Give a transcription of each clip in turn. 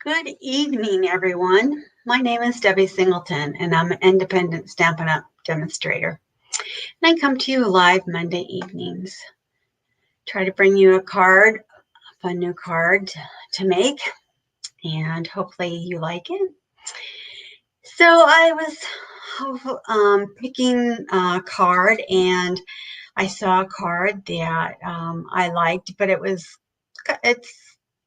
Good evening, everyone. My name is Debbie Singleton, and I'm an independent Stampin' Up! Demonstrator. And I come to you live Monday evenings. Try to bring you a card, a fun new card to make, and hopefully you like it. So I was picking a card, and I saw a card that I liked, but it's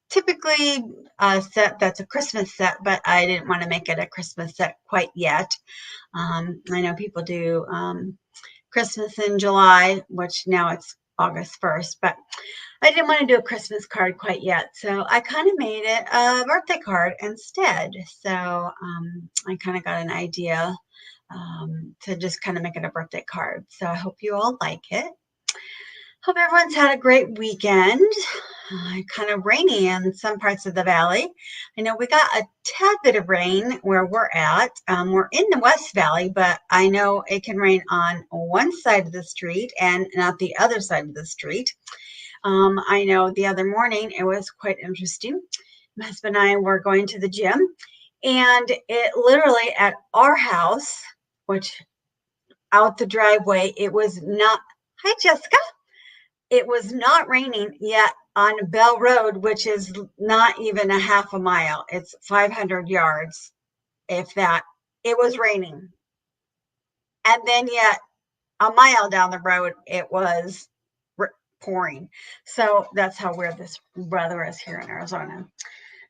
typically a set that's a Christmas set, but I didn't want to make it a Christmas set quite yet. I know people do Christmas in July, which now it's August 1st, but I didn't want to do a Christmas card quite yet. So I kind of made it a birthday card instead. So I kind of got an idea to just kind of make it a birthday card. So I hope you all like it. Hope everyone's had a great weekend. Kind of rainy in some parts of the valley. I know we got a tad bit of rain where we're at. We're in the West Valley, but I know it can rain on one side of the street and not the other side of the street. I know the other morning it was quite interesting. My husband and I were going to the gym, and it literally at our house, which out the driveway, it was not. Hi, Jessica. It was not raining yet on Bell Road, which is not even a half a mile. It's 500 yards, if that. It was raining. And then yet a mile down the road, it was pouring. So that's how weird this weather is here in Arizona.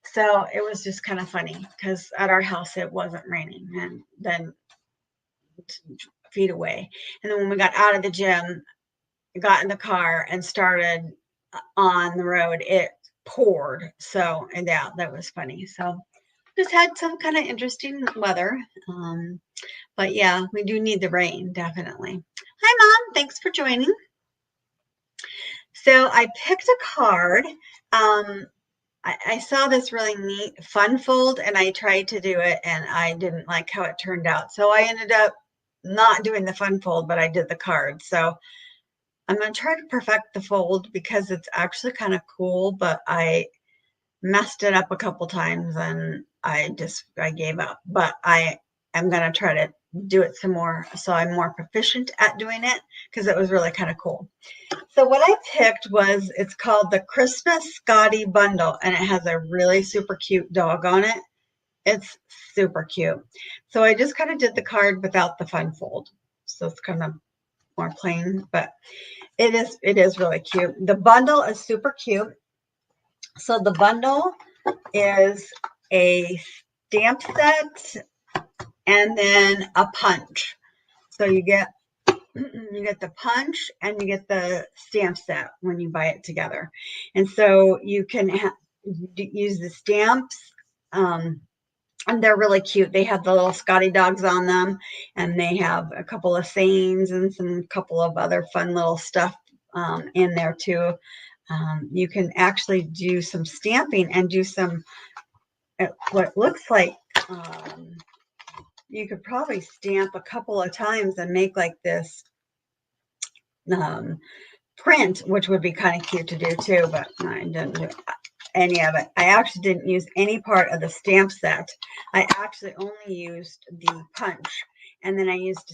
So it was just kind of funny because at our house, it wasn't raining. And then feet away. And then when we got out of the gym, got in the car and started on the road, it poured. So, and yeah, that was funny. So just had some kind of interesting weather. But yeah, we do need the rain, definitely. Hi, Mom. Thanks for joining. So I picked a card. I saw this really neat fun fold, and I tried to do it, and I didn't like how it turned out. So I ended up not doing the fun fold, but I did the card. So I'm going to try to perfect the fold because it's actually kind of cool, but I messed it up a couple times and I gave up. But I am going to try to do it some more so I'm more proficient at doing it because it was really kind of cool. So what I picked it's called the Christmas Scottie bundle, and it has a really super cute dog on it. It's super cute. So I just kind of did the card without the fun fold. So it's kind of more plain, but it is really cute. The bundle is super cute. So the bundle is a stamp set and then a punch. So you get the punch and you get the stamp set when you buy it together. And so you can use the stamps. And they're really cute. They have the little Scottie Dogs on them, and they have a couple of sayings and some couple of other fun little stuff in there too. You can actually do some stamping and do some what looks like you could probably stamp a couple of times and make like this print, which would be kind of cute to do too, but I didn't do any of it. I actually didn't use any part of the stamp set. I actually only used the punch, and then I used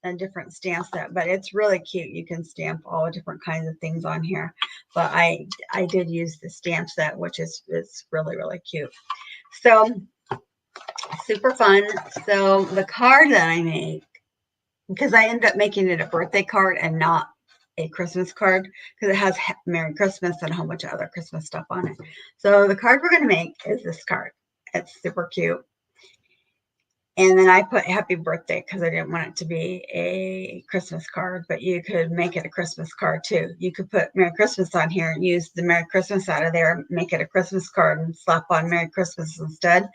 a different stamp set, but it's really cute. You can stamp all different kinds of things on here, but I did use the stamp set, which is really, really cute. So super fun. So the card that I make, because I ended up making it a birthday card and not a Christmas card because it has Merry Christmas and a whole bunch of other Christmas stuff on it. So the card we're going to make is this card. It's super cute. And then I put happy birthday because I didn't want it to be a Christmas card, but you could make it a Christmas card too. You could put Merry Christmas on here and use the Merry Christmas out of there, make it a Christmas card and slap on Merry Christmas instead.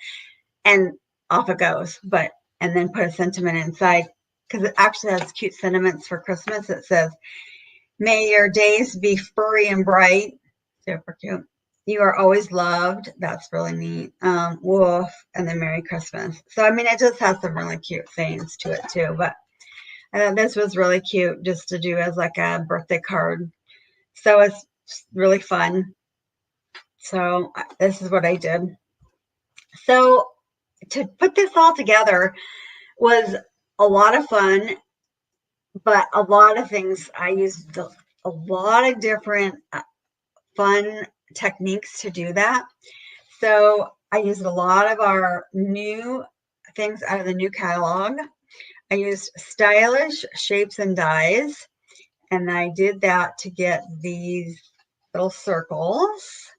And off it goes. And then put a sentiment inside because it actually has cute sentiments for Christmas. It says, "May your days be furry and bright." Super cute. "You are always loved." That's really neat. Woof. And then Merry Christmas. So, I mean, it just has some really cute things to it too. But this was really cute just to do as like a birthday card. So it's really fun. So this is what I did. So to put this all together was a lot of fun, but a lot of things. I used a lot of different fun techniques to do that. So I used a lot of our new things out of the new catalog. I used stylish shapes and dies, and I did that to get these little circles.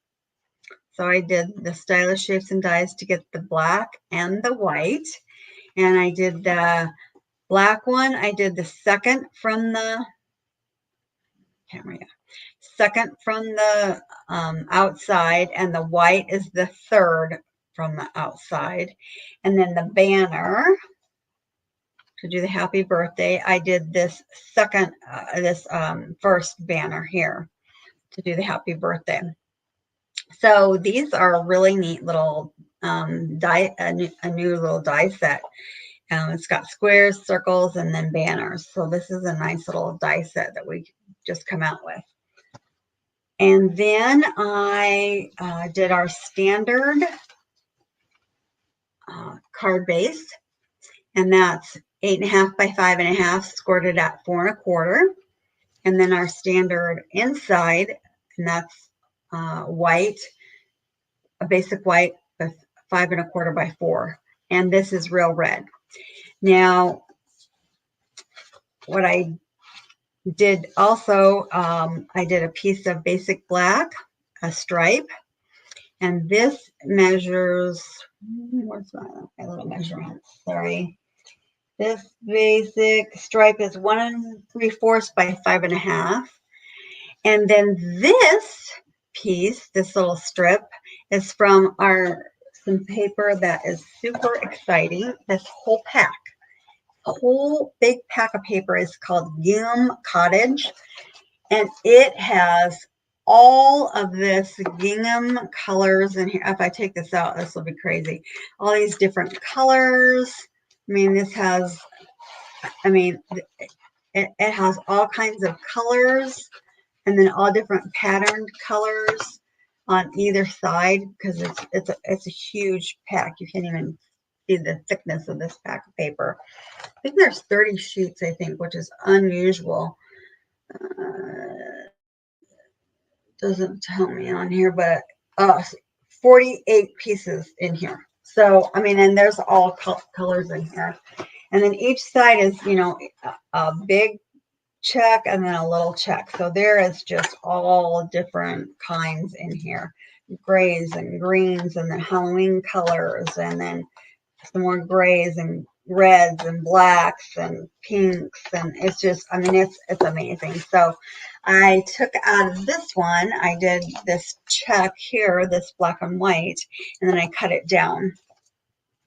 So I did the stylish shapes and dies to get the black and the white. And I did the black one. I did the second from the camera, second from the outside, and the white is the third from the outside. And then the banner to do the happy birthday, I did this second, first banner here to do the happy birthday. So these are really neat little a new little die set. It's got squares, circles, and then banners. So this is a nice little die set that we just come out with. And then I did our standard card base, and that's 8.5 by 5.5, scored it at 4 1/4. And then our standard inside, and that's white, a basic white with 5 1/4 by 4. And this is real red. Now, what I did also, I did a piece of basic black, a stripe, and this measures, where's my little measurement? Sorry. This basic stripe is 1 3/4 by 5.5. And then this piece, this little strip, is from some paper that is super exciting. This whole pack. A whole big pack of paper is called Gingham Cottage, and it has all of this gingham colors in here. If I take this out, this will be crazy. All these different colors. I mean, this has, it has all kinds of colors, and then all different patterned colors on either side, because it's a huge pack. You can't even see the thickness of this pack of paper. I think there's 30 sheets, I think, which is unusual. Doesn't tell me on here, but 48 pieces in here. So, I mean, and there's all colors in here. And then each side is, a big check and then a little check. So there is just all different kinds in here. Grays and greens, and then Halloween colors, and then some more grays and reds and blacks and pinks, and it's just, it's amazing. So I took out of this one, I did this check here, this black and white, and then I cut it down.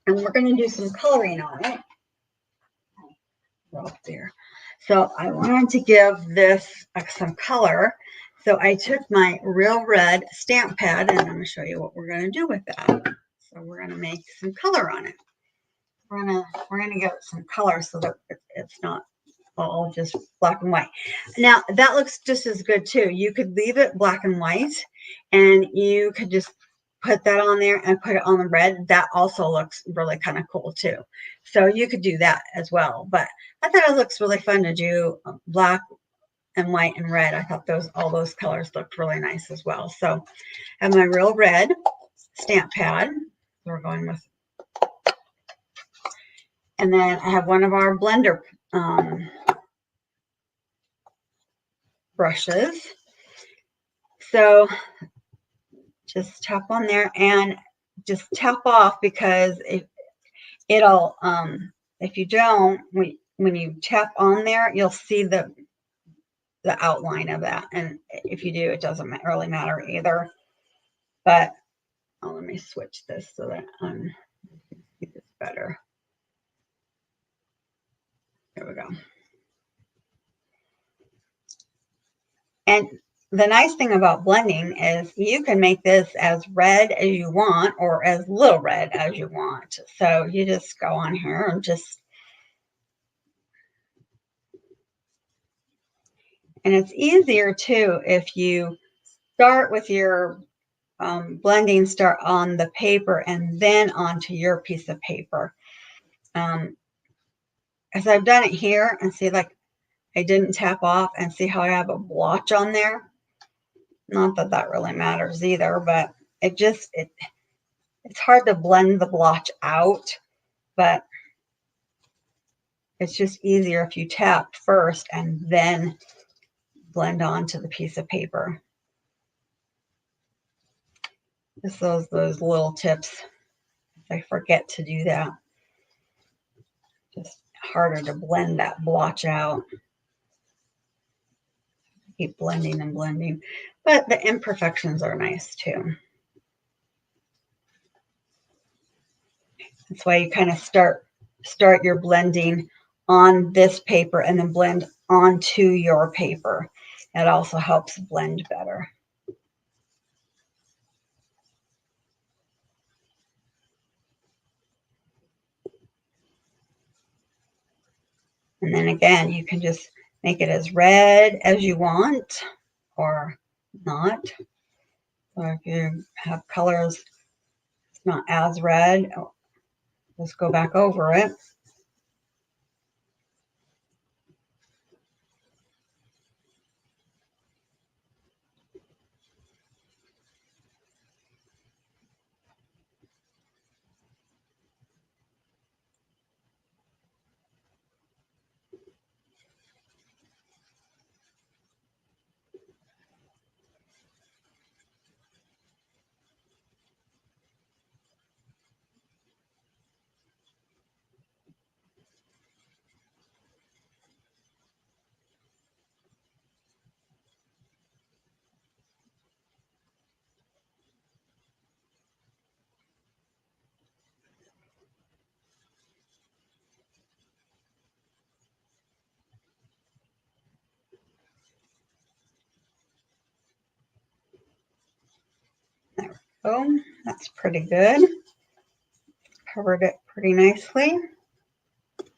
And we're going to do some coloring on it. Up there. So I wanted to give this some color. So I took my Real Red stamp pad, and I'm going to show you what we're going to do with that. So we're going to make some color on it. We're gonna give it some color so that it's not all just black and white. Now that looks just as good too. You could leave it black and white, and you could just put that on there and put it on the red. That also looks really kind of cool too. So you could do that as well. But I thought it looks really fun to do black and white and red. I thought all those colors looked really nice as well. So I have my Real Red stamp pad. We're going with. And then I have one of our blender brushes. So just tap on there and just tap off, because it'll, if you don't, when you tap on there, you'll see the outline of that. And if you do, it doesn't really matter either. But let me switch this so that I can see this better. There we go. And the nice thing about blending is you can make this as red as you want or as little red as you want. So you just go on here and and it's easier too if you start with your blending start on the paper and then onto your piece of paper. As I've done it here, and see, like, I didn't tap off, and see how I have a blotch on there? Not that that really matters either, but it's hard to blend the blotch out, but it's just easier if you tap first and then blend onto the piece of paper. Just those little tips. If I forget to do that, just harder to blend that blotch out. Keep blending and blending, but the imperfections are nice too. That's why you kind of start your blending on this paper and then blend onto your paper. It also helps blend better. And then again, you can just make it as red as you want or not. So if you have colors it's not as red, just go back over it. There we go. That's pretty good. Covered it pretty nicely. Let's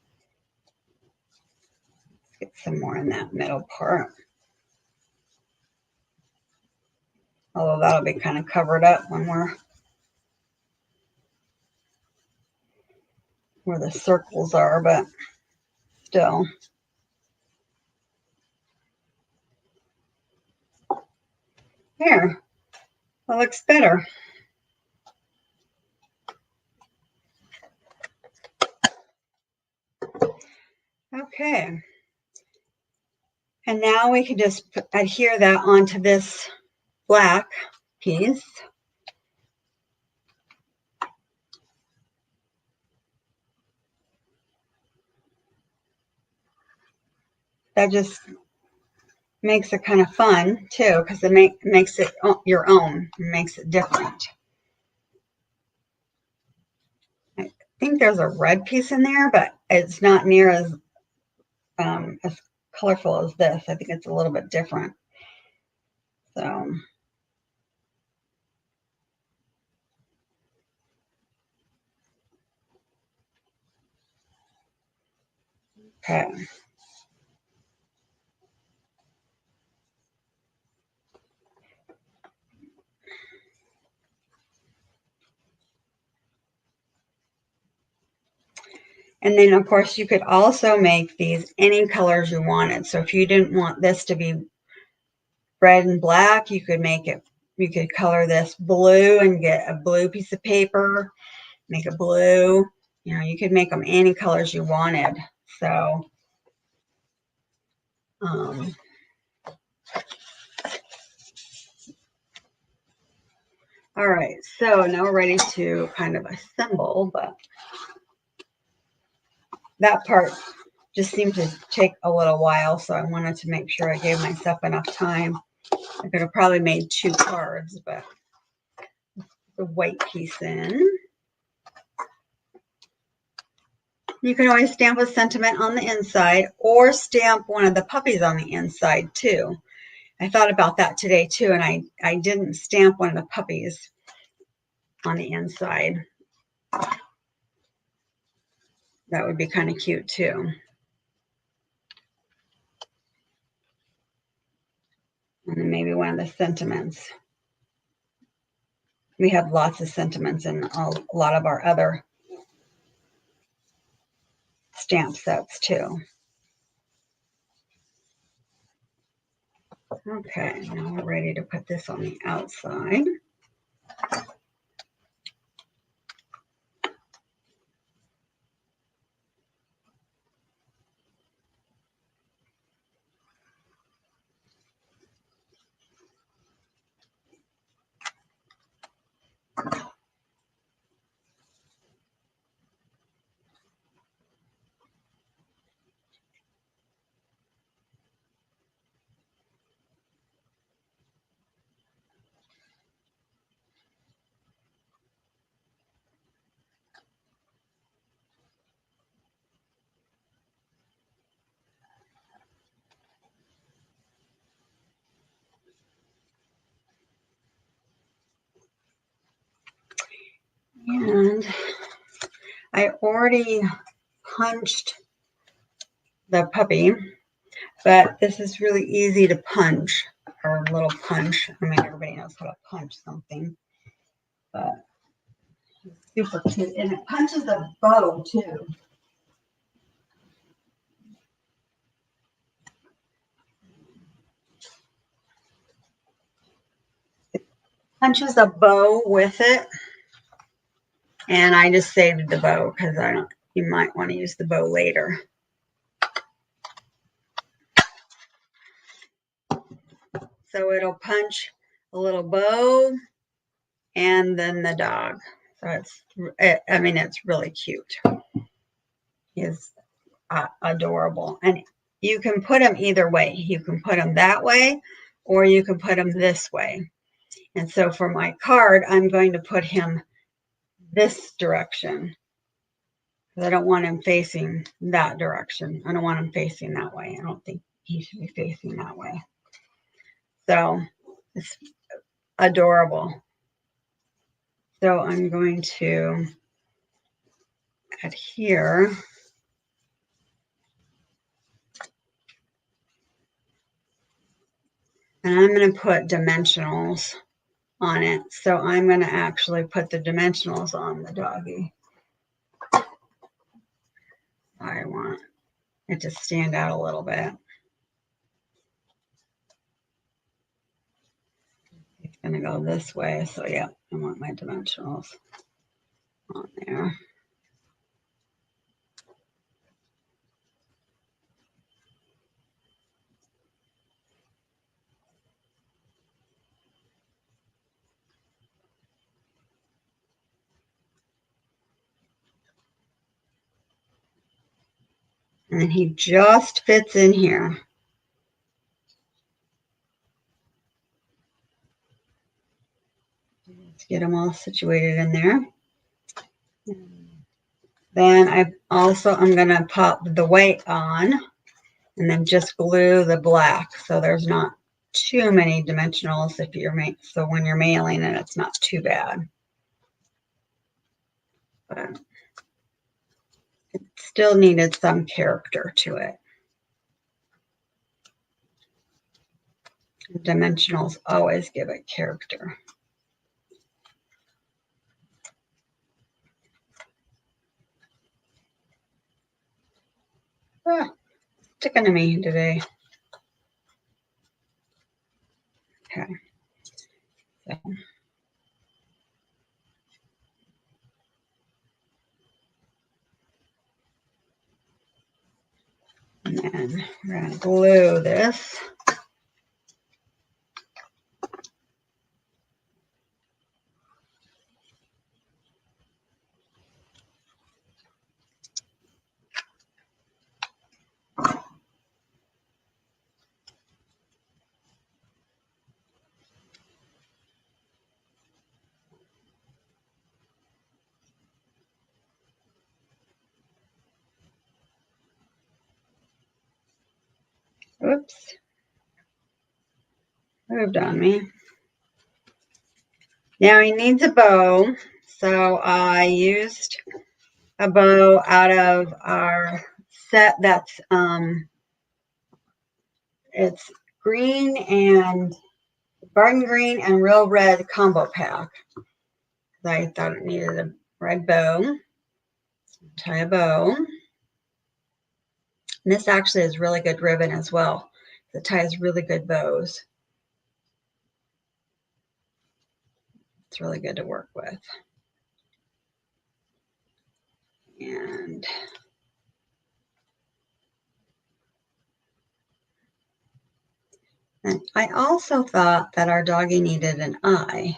get some more in that middle part. Although that'll be kind of covered up when we're where the circles are, but still. There, that looks better. Okay. And now we can just adhere that onto this black piece. That just makes it kind of fun too, because it makes it your own, it makes it different. I think there's a red piece in there, but it's not near as colorful as this. I think it's a little bit different. So okay. And then, of course, you could also make these any colors you wanted. So if you didn't want this to be red and black, you could make it, you could color this blue and get a blue piece of paper, make it blue. You know, you could make them any colors you wanted. So, all right, so now we're ready to kind of assemble, but that part just seemed to take a little while, so I wanted to make sure I gave myself enough time. I could have probably made 2 cards, but the white piece in. You can always stamp a sentiment on the inside or stamp one of the puppies on the inside too. I thought about that today too, and I didn't stamp one of the puppies on the inside. That would be kind of cute too. And then maybe one of the sentiments. We have lots of sentiments in a lot of our other stamp sets too. Okay, now we're ready to put this on the outside. And I already punched the puppy, but this is really easy to punch, or a little punch. I mean, everybody knows how to punch something, but it's super cute. And it punches a bow too. It punches a bow with it. And I just saved the bow because you might want to use the bow later. So it'll punch a little bow and then the dog. So it's really cute. He's adorable. And you can put him either way. You can put him that way, or you can put him this way. And so for my card, I'm going to put him this direction. I don't want him facing that direction. I don't want him facing that way. I don't think he should be facing that way. So it's adorable. So I'm going to add here. And I'm going to put dimensionals on it. So I'm going to actually put the dimensionals on the doggy. I want it to stand out a little bit. It's going to go this way. So yeah, I want my dimensionals on there. And he just fits in here. Let's get them all situated in there. Then I'm going to pop the white on and then just glue the black. So there's not too many dimensionals so when you're mailing it, it's not too bad. But it still needed some character to it. Dimensionals always give it character. Sticking to me today. Okay. So. And then we're going to glue this. Oops. Moved on me. Now he needs a bow. So I used a bow out of our set that's it's green and garden green and real red combo pack. I thought it needed a red bow. Tie a bow. And this actually is really good ribbon as well. It ties really good bows. It's really good to work with. And I also thought that our doggie needed an eye.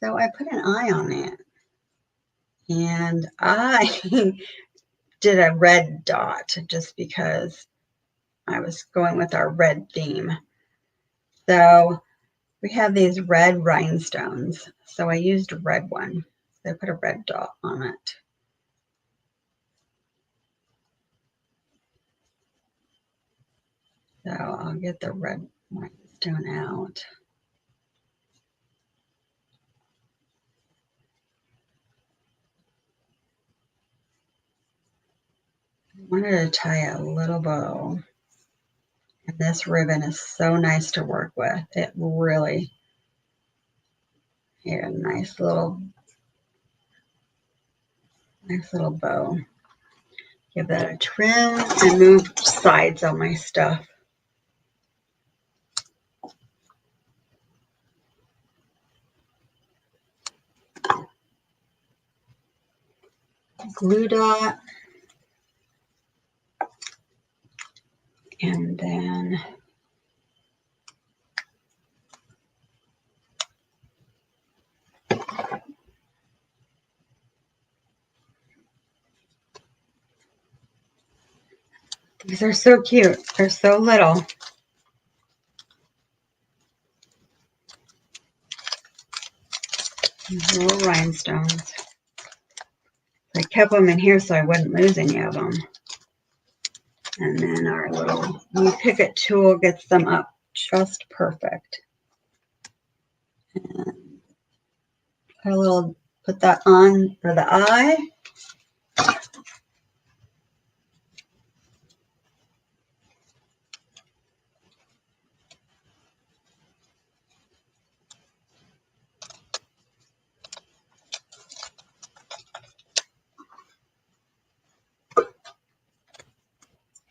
So I put an eye on it. And I did a red dot just because I was going with our red theme. So we have these red rhinestones. So I used a red one. So I put a red dot on it. So I'll get the red rhinestone out. I wanted to tie a little bow. And this ribbon is so nice to work with. It really, here, nice little bow. Give that a trim and move sides on my stuff. Glue dot. And then these are so cute. They're so little. These little rhinestones. I kept them in here so I wouldn't lose any of them. And then our little picket tool gets them up just perfect. And put that on for the eye.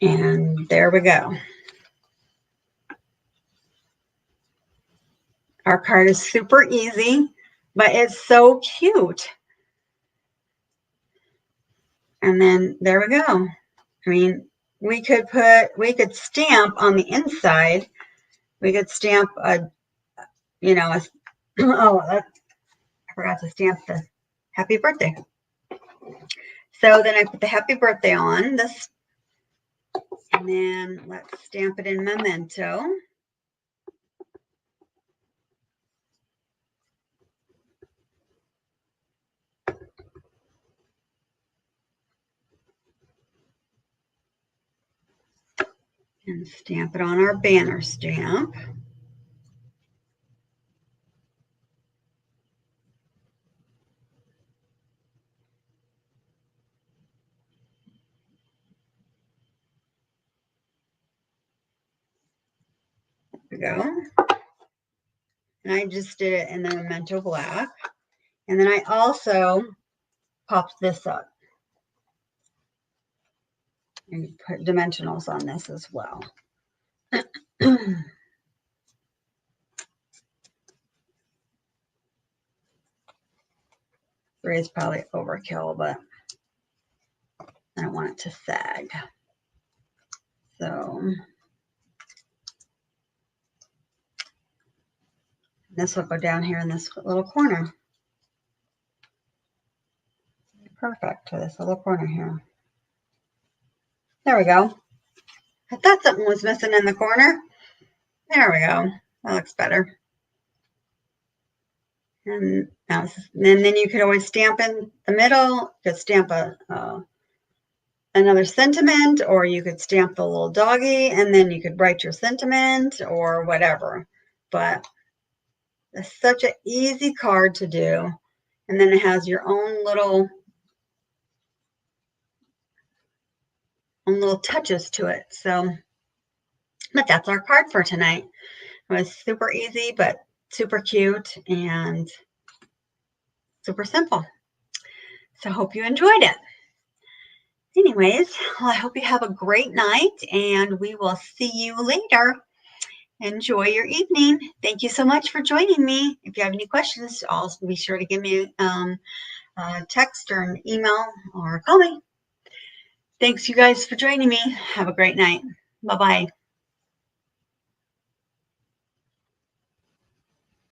And there we go. Our card is super easy, but it's so cute. And then there we go. I mean, we could stamp on the inside. We could stamp I forgot to stamp the happy birthday. So then I put the happy birthday on this, and then let's stamp it in memento. And stamp it on our banner stamp. There we go. And I just did it in the memento black. And then I also popped this up and put dimensionals on this as well. 3 is probably overkill, but I don't want it to sag. So this will go down here in this little corner. Perfect for this little corner here. There we go. I thought something was missing in the corner. There we go. That looks better. And then you could always stamp in the middle. You could stamp another sentiment, or you could stamp the little doggy, and then you could write your sentiment or whatever. But it's such an easy card to do. And then it has your own little touches to it. So, but that's our card for tonight. It was super easy, but super cute. And Super simple. So I hope you enjoyed it. Anyways, well, I hope you have a great night, and we will see you later. Enjoy your evening. Thank you so much for joining me. If you have any questions, also be sure to give me a text or an email or call me. Thanks, you guys, for joining me. Have a great night. Bye-bye.